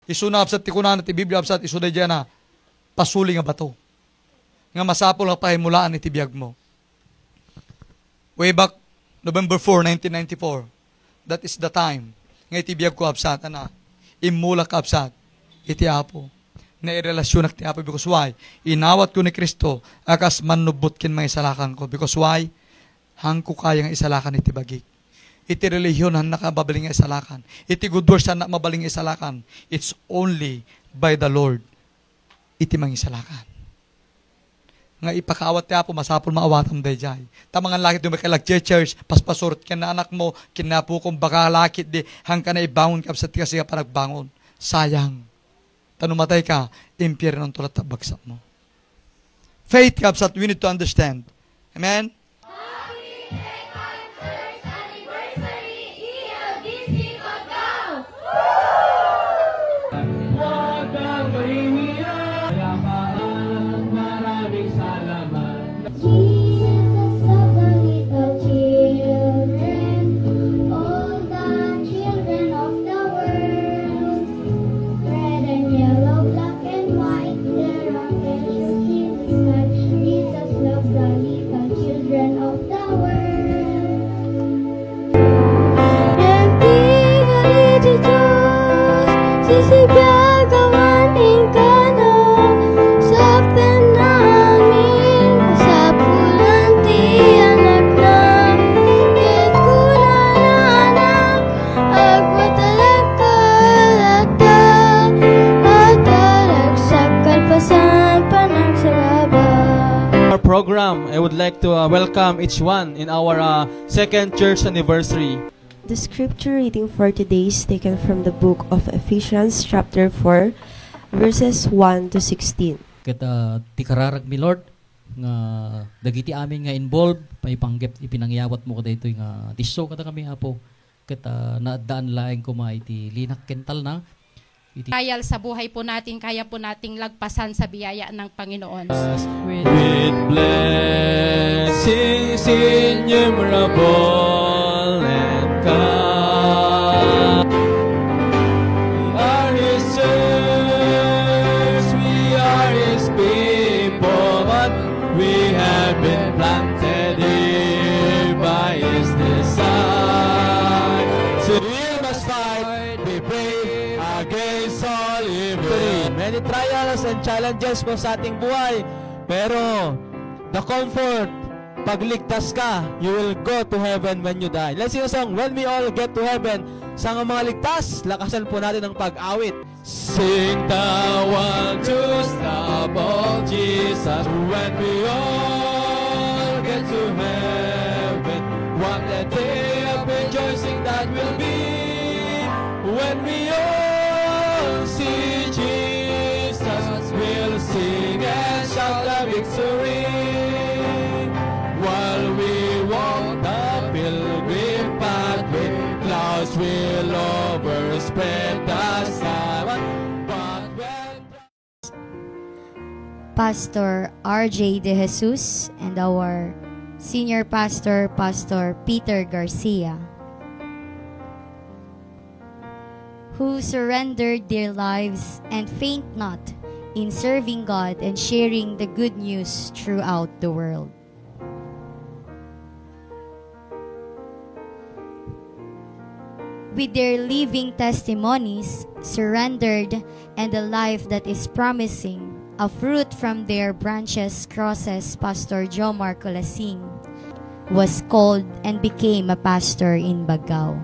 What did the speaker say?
Isuna absat ti kunan ti Biblia absat isuday diyan na pasuli nga bato. Nga masapol nga pahimulaan iti biyag mo. Way back November 4, 1994, that is the time nga iti biyag ko absat na imula ka absat iti Apo. Na irelasyon ak ti Apo because why? Inawat ko ni Kristo akas manubot kin mga isalakan ko because why? Hang ko kaya nga isalakan iti bagik. Iti relihiyon han nakababaling nga isalakan. Iti good works han mabaling nga isalakan. It's only by the Lord iti mga isalakan. Nga ipakaawat ti Apo masapol maawatam dayjay. Tamangan lakit yung makalag church paspasurot ken na anak mo kinapo kung baka lakit di hang ka na ibangon ka sa ti kasi ka panagbangon. Sayang. Tanumatay ka, impyerno ang tulat at bagsak mo. Faith, kapsat, we need to understand. Amen? Program, I would like to welcome each one in our second church anniversary. The scripture reading for today is taken from the book of Ephesians chapter 4 verses 1 to 16. Kita tikararag mi Lord nga dagiti amin nga involved paipanggep ipinangyawat mo kada ito nga tiso kada kami Apo. Kita naadaan laeng ko iti linak kental na Kayal sa buhay po natin, kaya po nating lagpasan sa biyaya ng Panginoon. With blessings innumerable and kind. We are His church, we are His people, but we have been planted here by His design. So we must fight, we pray, against all evil. Many trials and challenges po sa ating buhay. Pero, the comfort, pagligtas ka, you will go to heaven when you die. Let's sing a song, When We All Get to Heaven. Sa mga ligtas, lakasan po natin ang pag-awit. Sing the one to stop all Jesus. When we all get to heaven, what a day of rejoicing that will be. When we all see Jesus, we'll sing and shout the victory. While we walk the pilgrim pathway, clouds will overspread the sky. But when Pastor R.J. De Jesus and our senior pastor, Pastor Peter Garcia, who surrendered their lives and faint not in serving God and sharing the good news throughout the world. With their living testimonies, surrendered, and a life that is promising, a fruit from their branches crosses, Pastor Jomar Colasing was called and became a pastor in Bagao.